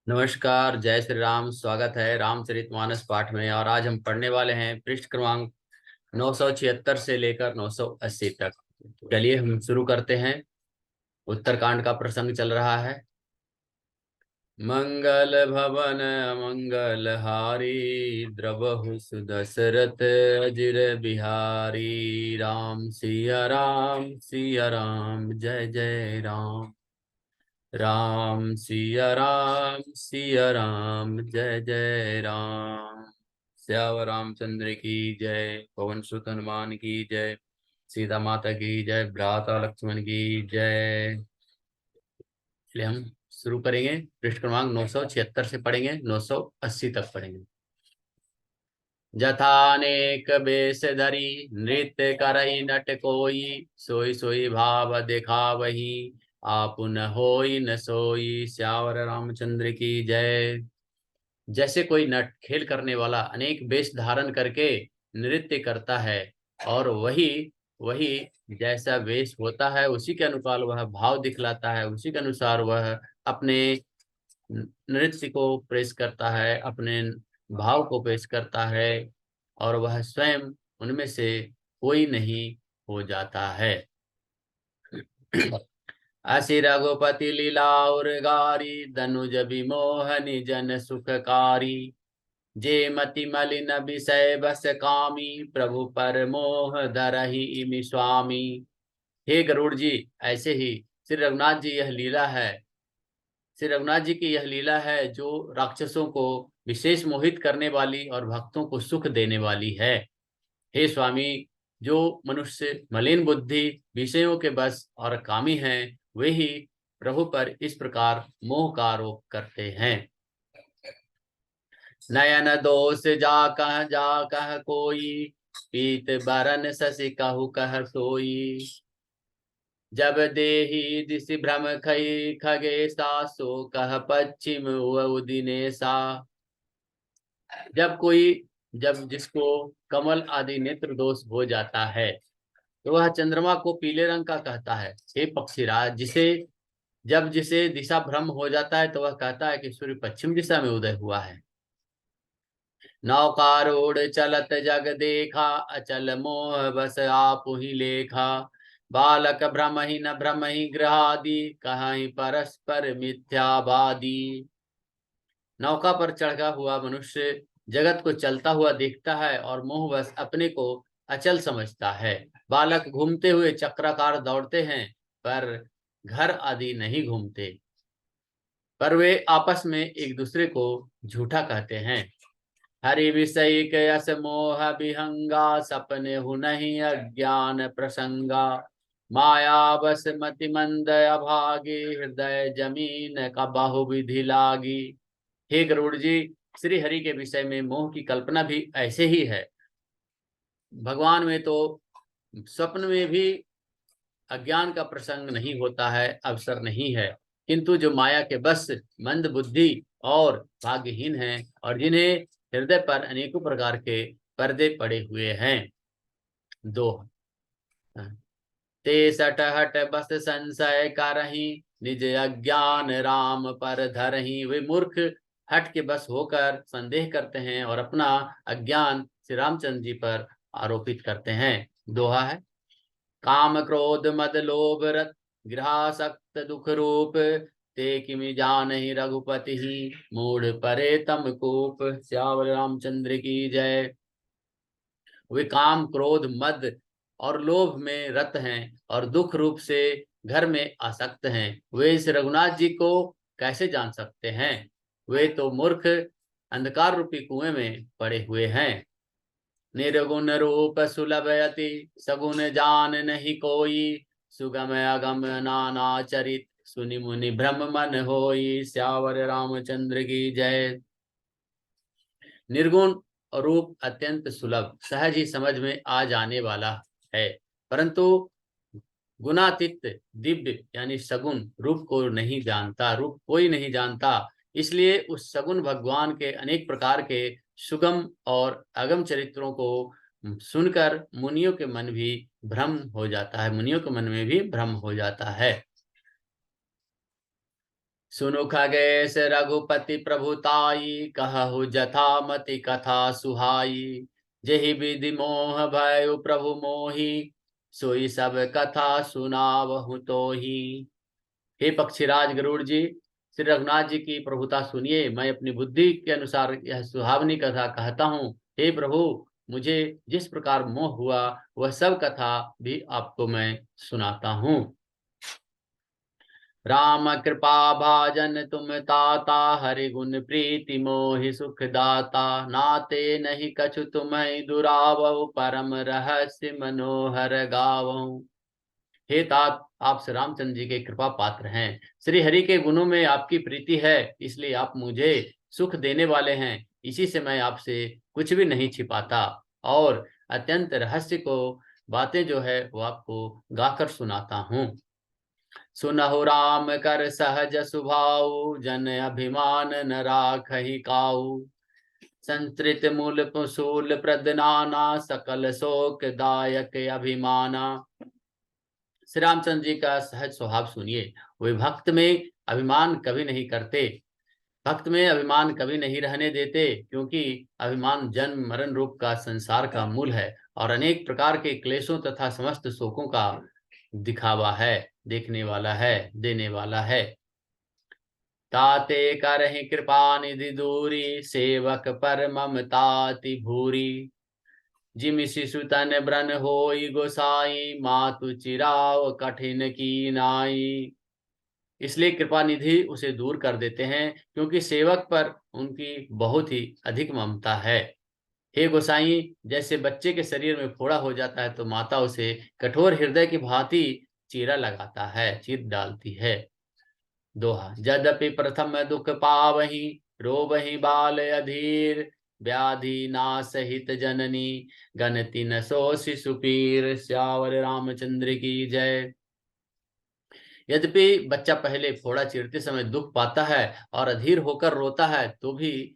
नमस्कार, जय श्री राम। स्वागत है रामचरितमानस पाठ में। और आज हम पढ़ने वाले हैं पृष्ठ क्रमांक 976 से लेकर 980 तक। चलिए हम शुरू करते हैं। उत्तरकांड का प्रसंग चल रहा है। मंगल भवन मंगल हारी, द्रवहु सुदशरथ अजिर बिहारी। राम सिया राम जय जय राम। राम सिया राम जय जय राम। श्याम रामचंद्र की जय। पवन सुत हनुमान की जय। सीता माता की जय। भ्राता लक्ष्मण की जय। इसलिए हम शुरू करेंगे। पृष्ठ क्रमांक 976 से पढ़ेंगे, 980 तक पढ़ेंगे। जथानेक बेश धरी, नृत्य करई नट कोई। सोई सोई भाव देखा वही, आपुन होई न सोई। श्यावर रामचंद्र की जय। जैसे कोई नट खेल करने वाला अनेक वेश धारण करके नृत्य करता है, और वही वही जैसा वेश होता है उसी के अनुसार वह भाव दिखलाता है, उसी के अनुसार वह अपने नृत्य को पेश करता है, अपने भाव को पेश करता है, और वह स्वयं उनमें से कोई नहीं हो जाता है। असि रघुपति लीलाउर गारी, दनुज विमोहनि जन सुखकारी। जे मति मलिन विषय बस कामी, प्रभु पर मोह धरहि इमि स्वामी। हे गरुड़ जी, ऐसे ही श्री रघुनाथ जी यह लीला है। श्री रघुनाथ जी की यह लीला है जो राक्षसों को विशेष मोहित करने वाली और भक्तों को सुख देने वाली है। हे स्वामी, जो मनुष्य मलिन बुद्धि, विषयों के बस और कामी हैं, वे ही प्रभु पर इस प्रकार मोह का आरोप करते हैं। नयन दोष जा कह कोई, पीत बरन शशि कहु कह सोई। जब देही दिशि भ्रम खई खगेशा, सो कह पश्चिम हुअ दिनेशा। जब जिसको कमल आदि नेत्र दोष हो जाता है, तो वह चंद्रमा को पीले रंग का कहता है। हे पक्षीराज, जब जिसे दिशा भ्रम हो जाता है, तो वह कहता है कि सूर्य पश्चिम दिशा में उदय हुआ है। नौकारूढ़ चलत जग देखा, अचल मोह बस आपु ही लेखा। बालक भ्रमहि न भ्रमहि गृहादि, कहीं परस्पर मिथ्यावादी। नौका पर चढ़ा हुआ मनुष्य जगत को चलता हुआ देखता है और मोहवश अपने को अचल समझता है। बालक घूमते हुए चक्राकार दौड़ते हैं, पर घर आदि नहीं घूमते, पर वे आपस में एक दूसरे को झूठा कहते हैं। हरि विषय के यस मोह विहंगा, सपने हु नहीं अज्ञान प्रसंगा। माया बस मति मंद अभागी, हृदय जमीन का बाहुविधि लागी। हे गरुड़ जी, श्री हरि के विषय में मोह की कल्पना भी ऐसे ही है। भगवान में तो स्वप्न में भी अज्ञान का प्रसंग नहीं होता है, अवसर नहीं है, किंतु जो माया के बस मंद बुद्धि और भाग्यहीन हैं, और जिन्हें हृदय पर अनेकों प्रकार के पर्दे पड़े हुए हैं। दो ते सट हट बस संशय करही, निज अज्ञान राम पर धरही। वे मूर्ख हट के बस होकर संदेह करते हैं और अपना अज्ञान श्री रामचंद्र जी पर आरोपित करते हैं। दोहा है। काम क्रोध मद लोभ रत, गृहासक्त दुख रूप। ते किमि जानहि रघुपति ही, मूढ़ परे तम कूप। श्यावल रामचंद्र की जय। वे काम क्रोध मद और लोभ में रत हैं, और दुख रूप से घर में आसक्त हैं। वे इस रघुनाथ जी को कैसे जान सकते हैं? वे तो मूर्ख अंधकार रूपी कुएं में पड़े हुए हैं। निर्गुण रूप सुलभ यति, सगुन जान नहीं कोई। सुगम अगम नाना चरित, सुनि मुनि भ्रम मन होई। श्यावर रामचंद्र की जय। निर्गुण रूप अत्यंत सुलभ, सहज ही समझ में आ जाने वाला है, परंतु गुणातीत दिव्य यानी सगुण रूप को नहीं जानता, रूप कोई नहीं जानता। इसलिए उस सगुण भगवान के अनेक प्रकार के सुगम और अगम चरित्रों को सुनकर मुनियों के मन भी भ्रम हो जाता है, मुनियों के मन में भी भ्रम हो जाता है। सुनु खगेश रघुपति प्रभुताई, कहु जथा मति कथा सुहाई। जेहि विधि मोह भयउ प्रभु मोहि, सोई सब कथा सुनावहु तोहि। हे पक्षीराज गरुड़ जी, श्री रघुनाथ जी की प्रभुता सुनिए। मैं अपनी बुद्धि के अनुसार यह सुहावनी कथा कहता हूँ। हे प्रभु, मुझे जिस प्रकार मोह हुआ वह सब कथा भी आपको मैं सुनाता हूँ। राम कृपा भाजन तुम ताता, हरि गुण प्रीति मोहि सुख दाता। नाते नहीं कछु तुम्हें दुरावहु, परम रहस्य मनोहर गावहु। हे तात, आप श्री रामचंद्र जी के कृपा पात्र हैं। श्री हरि के गुणों में आपकी प्रीति है, इसलिए आप मुझे सुख देने वाले हैं। इसी से मैं आपसे कुछ भी नहीं छिपाता और अत्यंत रहस्य को बातें जो है वो आपको गाकर सुनाता हूँ। सुनहु राम कर सहज सुभाऊ, जन अभिमान न राखहि काऊ। संतृत मूल पुसूल प्रदनाना, सकल शोक दायक अभिमाना। श्री रामचंद्र जी का सहज स्वभाव सुनिए। वे भक्त में अभिमान कभी नहीं करते, भक्त में अभिमान कभी नहीं रहने देते, क्योंकि अभिमान जन्म मरण रूप का संसार का मूल है और अनेक प्रकार के क्लेशों तथा समस्त शोकों का दिखावा है, देखने वाला है, देने वाला है। ताते करहि कृपा निधि दूरी, सेवक पर ममताति भूरी। जिमि शिशु तन ब्रन होई गोसाई, मातु चिराव कठिन की नाई। इसलिए कृपा निधि उसे दूर कर देते हैं, क्योंकि सेवक पर उनकी बहुत ही अधिक ममता है। हे गोसाई, जैसे बच्चे के शरीर में फोड़ा हो जाता है तो माता उसे कठोर हृदय की भांति चीरा लगाता है, चीर डालती है। दोहा। यद्यपि प्रथम दुख पावही, रोबहि बाल अधीर। व्याधि नाश हित जननी, गणति न सो शिशु पीर। श्यावर रामचंद्र की जय। यद्यपि बच्चा पहले फोड़ा चीरते समय दुख पाता है और अधीर होकर रोता है, तो भी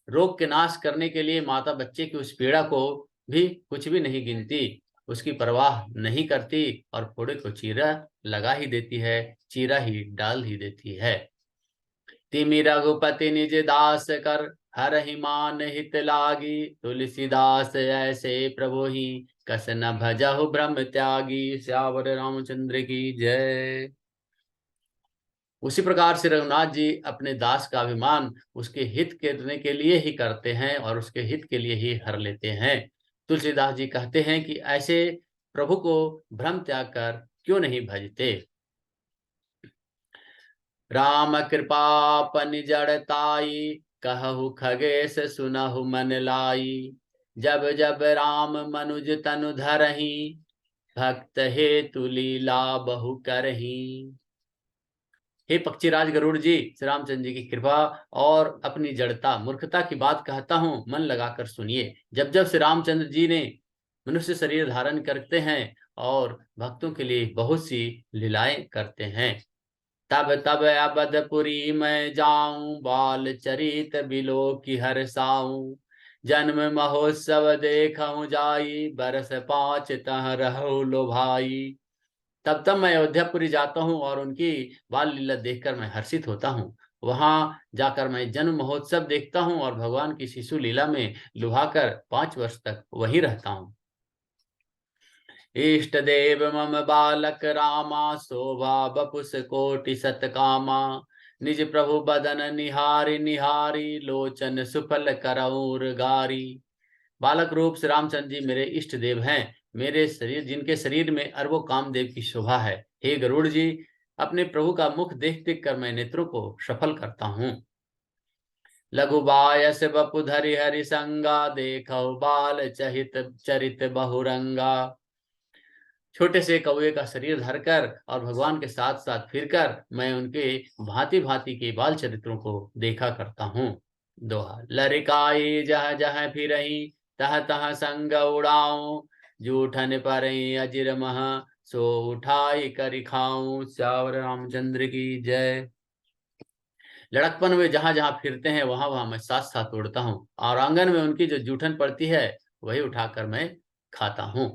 रोग के नाश करने के लिए माता बच्चे की उस पीड़ा को भी कुछ भी नहीं गिनती, उसकी परवाह नहीं करती और फोड़े को चीरा लगा ही देती है, चीरा ही डाल ही देती है। तिमि रघुपति निज दास कर, हरहि मान हित लागी। तुलसीदास ऐसे प्रभु ही, कस न भजहु ब्रह्म त्यागी। श्यावर रामचंद्र की जय। उसी प्रकार से रघुनाथ जी अपने दास का अभिमान उसके हित करने के लिए ही करते हैं और उसके हित के लिए ही हर लेते हैं। तुलसीदास जी कहते हैं कि ऐसे प्रभु को भ्रम त्याग कर क्यों नहीं भजते। राम कृपापन जड़ताई, कहु खगेश सुनहु मन लाई। जब जब राम मनुज तनु धरही, भक्त हेतु लीला बहु करही। हे पक्षीराज गरुड़ जी, श्री रामचंद्र जी की कृपा और अपनी जड़ता मूर्खता की बात कहता हूँ, मन लगाकर सुनिए। जब जब श्री रामचंद्र जी ने मनुष्य शरीर धारण करते हैं और भक्तों के लिए बहुत सी लीलाएं करते हैं। तब तब अबधपुरी मैं जाऊं, बाल चरित बिलो की हर साऊं। जन्म महोत्सव देखऊं जाई, बरस 5 तह रहु लो भाई। तब तब मैं अयोध्यापुरी जाता हूँ और उनकी बाल लीला देखकर मैं हर्षित होता हूँ। वहां जाकर मैं जन्म महोत्सव देखता हूँ और भगवान की शिशु लीला में लुभाकर 5 वर्ष तक वहीं रहता हूँ। इष्ट देव मम बालक रामा, शोभा बपुस कोटि सतकामा। निज प्रभु बदन निहारी निहारी, लोचन सुफल करऊर गारी। बालक रूप श्री रामचंद्र जी मेरे इष्ट देव हैं, मेरे शरीर जिनके शरीर में अरबों कामदेव की शोभा है। हे गरुड़ जी, अपने प्रभु का मुख देख देख कर मैं नेत्रों को सफल करता हूँ। लघु बायस बपु धरि हरि संगा, देखो बाल चहित चरित बहुरंगा। छोटे से कौवे का शरीर धरकर और भगवान के साथ साथ फिरकर मैं उनके भांति भांति के बाल चरित्रों को देखा करता हूँ। दोहा। लरिकाई जह जह फिरही, तह तह संग उड़ाऊं। जूठन पर अजिर मह, सो उठाई करि खाऊं। श्यावर रामचंद्र की जय। लड़कपन में जहां जहां फिरते हैं वहां वहां मैं साथ साथ उड़ता हूँ और आंगन में उनकी जो जूठन पड़ती है वही उठाकर मैं खाता हूँ।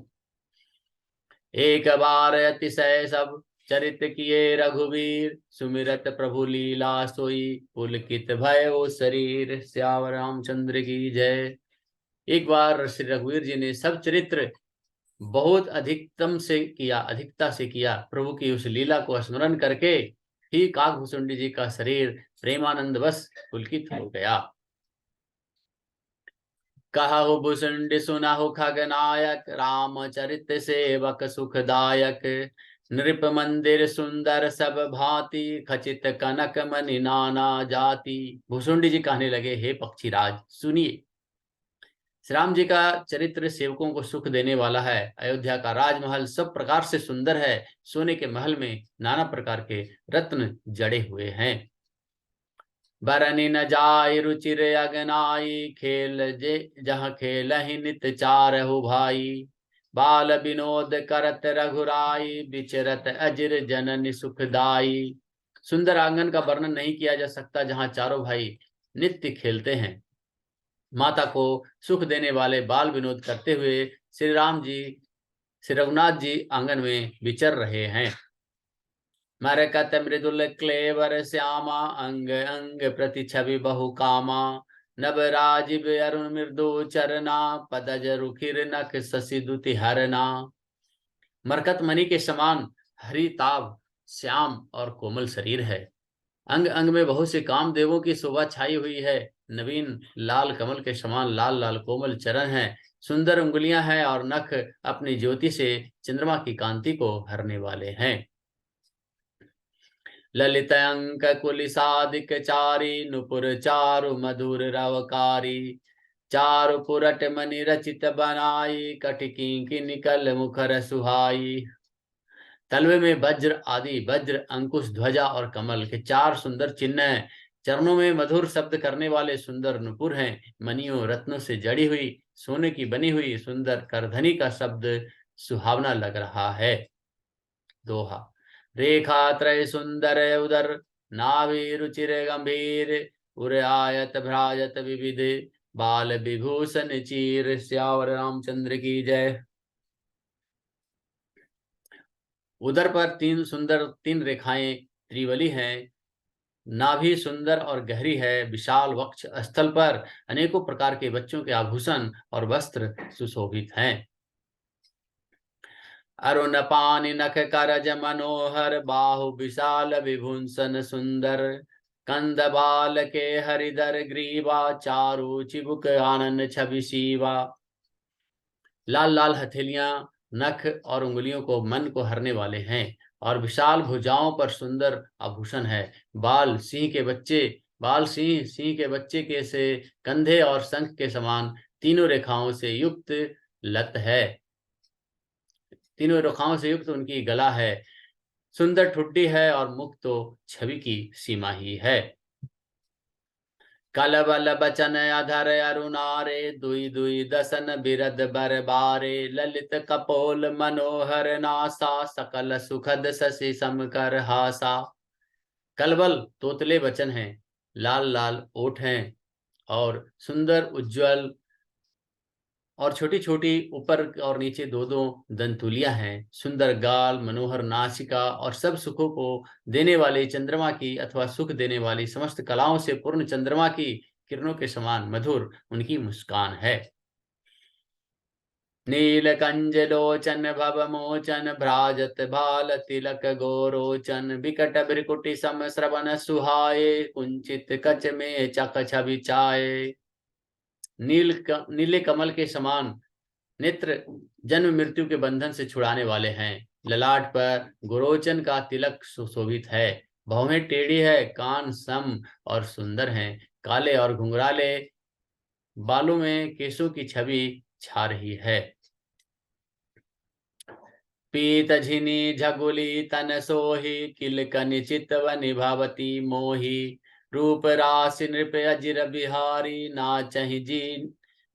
एक बार अतिशय सब चरित किए रघुवीर, सुमिरत प्रभु लीला सोई, पुलकित भयो शरीर। श्याम रामचंद्र की जय। एक बार श्री रघुवीर जी ने सब चरित्र बहुत अधिकता से किया। प्रभु की उस लीला को स्मरण करके ही काकभूषुंडी जी का शरीर प्रेमानंद बस पुलकित हो गया। कहु भुसुंडी सुनहु खगनायक, रामचरित सेवक सुखदायक। नृप मंदिर सुंदर सब भांति, खचित कनक मणि नाना जाति। भुसुंडी जी कहने लगे, हे पक्षीराज सुनिए, श्री राम जी का चरित्र सेवकों को सुख देने वाला है। अयोध्या का राजमहल सब प्रकार से सुंदर है। सोने के महल में नाना प्रकार के रत्न जड़े हुए हैं। बरनी न जाय रुचिर अगनाई, खेल जे जहाँ खेल ही नित चारहु भाई। बाल विनोद करत रघुराई, विचरत अजिर जननी सुखदाई। सुंदर आंगन का वर्णन नहीं किया जा सकता, जहाँ चारों भाई नित्य खेलते हैं। माता को सुख देने वाले बाल विनोद करते हुए श्री राम जी, श्री रघुनाथ जी आंगन में विचर रहे हैं। मरकत मृदुल क्लेवर श्यामा, अंग अंग प्रति छवि बहु कामा। नभ राजीव अरुण मृदु चरना, पदज रुखिर नख शशि दुति हरना। मरकत मणि के समान हरिताभ श्याम और कोमल शरीर है। अंग अंग में बहुत से कामदेवों की शोभा छाई हुई है। नवीन लाल कमल के समान लाल लाल कोमल चरण हैं। सुंदर उंगलियां हैं और नख अपनी ज्योति से चंद्रमा की कांति को हरने वाले हैं। ललित अंक कुलिसादिक चारी, नुपुर चारु मधुर रवकारी। चारु पुरट मणि रचित बनाई, कटिकी की निकल मुखर सुहाई। तलवे में वज्र आदि, वज्र अंकुश ध्वजा और कमल के चार सुंदर चिन्ह हैं। चरणों में मधुर शब्द करने वाले सुंदर नुपुर हैं। मणियों रत्नों से जड़ी हुई सोने की बनी हुई सुंदर करधनी का शब्द सुहावना लग रहा है। दोहा। रेखा त्रय सुंदर उदर, नाभि रुचिर गंभीर। उर आयत भ्राजत विविध, बाल विभूषण चीर। श्यावर रामचंद्र की जय। उदर पर तीन रेखाएं त्रिवली हैं। नाभि सुंदर और गहरी है। विशाल वक्ष स्थल पर अनेकों प्रकार के बच्चों के आभूषण और वस्त्र सुशोभित हैं। अरुण पानि नख करज मनोहर, बाहु विशाल विभूषण सुंदर। कंद बाल के हरिधर ग्रीवा, चारु चिबुक आनंद छवि शिवा। लाल लाल हथेलियां, नख और उंगलियों को मन को हरने वाले हैं और विशाल भुजाओं पर सुंदर आभूषण है। बाल सिंह सिंह के बच्चे के से कंधे और शंख के समान तीनों रेखाओं से युक्त लत है। तीनों रेखाओं से युक्त उनकी गला है। सुंदर ठुड्डी है और मुख तो छवि की सीमा ही है। कलबल बचन अधर अरुणारे, दुई दुई दसन बिरद बरबारे। ललित कपोल मनोहर नासा, सकल सुखद शशि समकर हासा। कलबल तोतले बचन हैं, लाल लाल ओठ हैं और सुंदर उज्जवल और छोटी छोटी ऊपर और नीचे दो दो दंतुलियां हैं। सुंदर गाल, मनोहर नासिका और सब सुखों को देने वाली चंद्रमा की अथवा सुख देने वाली समस्त कलाओं से पूर्ण चंद्रमा की किरणों के समान मधुर उनकी मुस्कान है। नील कंज लोचन भव मोचन, भ्राजत भाल तिलक गोरोचन। विकट भ्रिकुटी सम श्रवण सुहाए, कुंचित कच में चक छवि चाये। नीले कमल के समान नेत्र जन्म मृत्यु के बंधन से छुड़ाने वाले हैं। ललाट पर गोरोचन का तिलक सुशोभित है। भौहें टेढ़ी है, कान सम और सुंदर हैं। काले और घुंघराले बालों में केशों की छवि छा रही है। पीत झिनी झगुली तन सोही, किलकनि चितव निभावती मोही। रूप राशि नृप अजिर बिहारी, नाचहि जी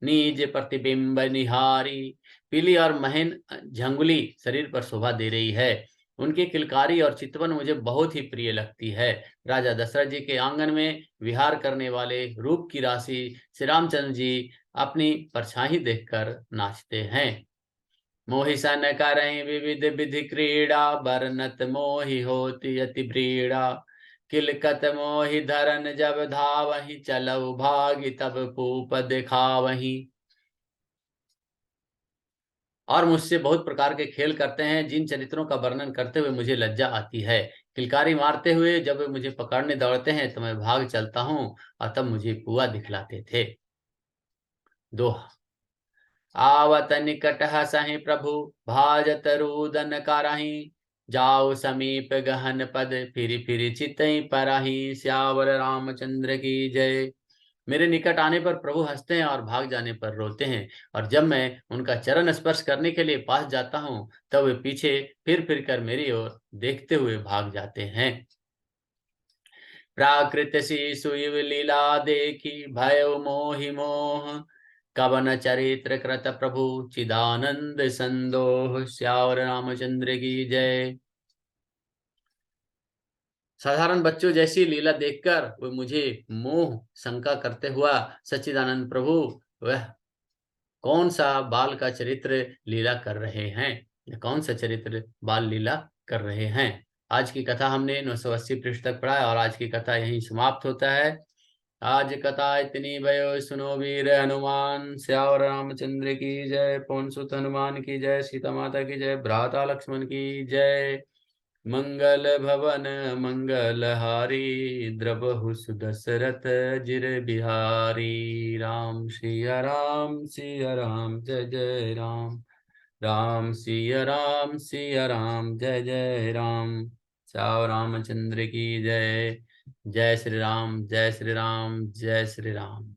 निज प्रतिबिंब निहारी। पीली और महीन झंगुली शरीर पर शोभा दे रही है। उनकी किलकारी और चितवन मुझे बहुत ही प्रिय लगती है। राजा दशरथ जी के आंगन में विहार करने वाले रूप की राशि श्री रामचंद्र जी अपनी परछाई देखकर नाचते हैं। मोहि सन करहि विविध विधि क्रीड़ा, बरनत मोहि होती अति ब्रीड़ा। किलकत मोहि धरन जब धावहि, चलऊ भागि तब पूप दिखावहि। और मुझसे बहुत प्रकार के खेल करते हैं, जिन चरित्रों का वर्णन करते हुए मुझे लज्जा आती है। किलकारी मारते हुए जब वे मुझे पकड़ने दौड़ते हैं तो मैं भाग चलता हूँ, और तब मुझे पुआ दिखलाते थे। दोहा। आवत निकट हसहि प्रभु, भाजत रूदन करहि। जाओ समीप गहन पद, फिर चितई परहि। सियावर रामचंद्र की जय। मेरे निकट आने पर प्रभु हंसते हैं और भाग जाने पर रोते हैं, और जब मैं उनका चरण स्पर्श करने के लिए पास जाता हूँ तब वे पीछे फिर कर मेरी ओर देखते हुए भाग जाते हैं। प्राकृत सी सुइव लीला देखी, भय मोहि मोह। कवन चरित्र कृत प्रभु, चिदानंद संदोह। श्यावर रामचंद्र की जय। साधारण बच्चों जैसी लीला देखकर वे मुझे मोह शंका करते हुआ सच्चिदानंद प्रभु वह कौन सा बाल का चरित्र लीला कर रहे हैं, या कौन सा चरित्र बाल लीला कर रहे हैं। आज की कथा हमने 980 पृष्ठ तक पढ़ा है, और आज की कथा यहीं समाप्त होता है। आज कथा इतनी भयो, सुनो वीर हनुमान। श्यावर रामचंद्र की जय। पवन सुत हनुमान की जय। सीता माता की जय। भ्राता लक्ष्मण की जय। मंगल भवन मंगल हारी, द्रबहु सुदशरथ जिर बिहारी। राम सिया राम सिया राम, जय जय राम। राम सिया राम, जय जय राम। श्याम रामचंद्र की जय। जय श्री राम, जय श्री राम, जय श्री राम।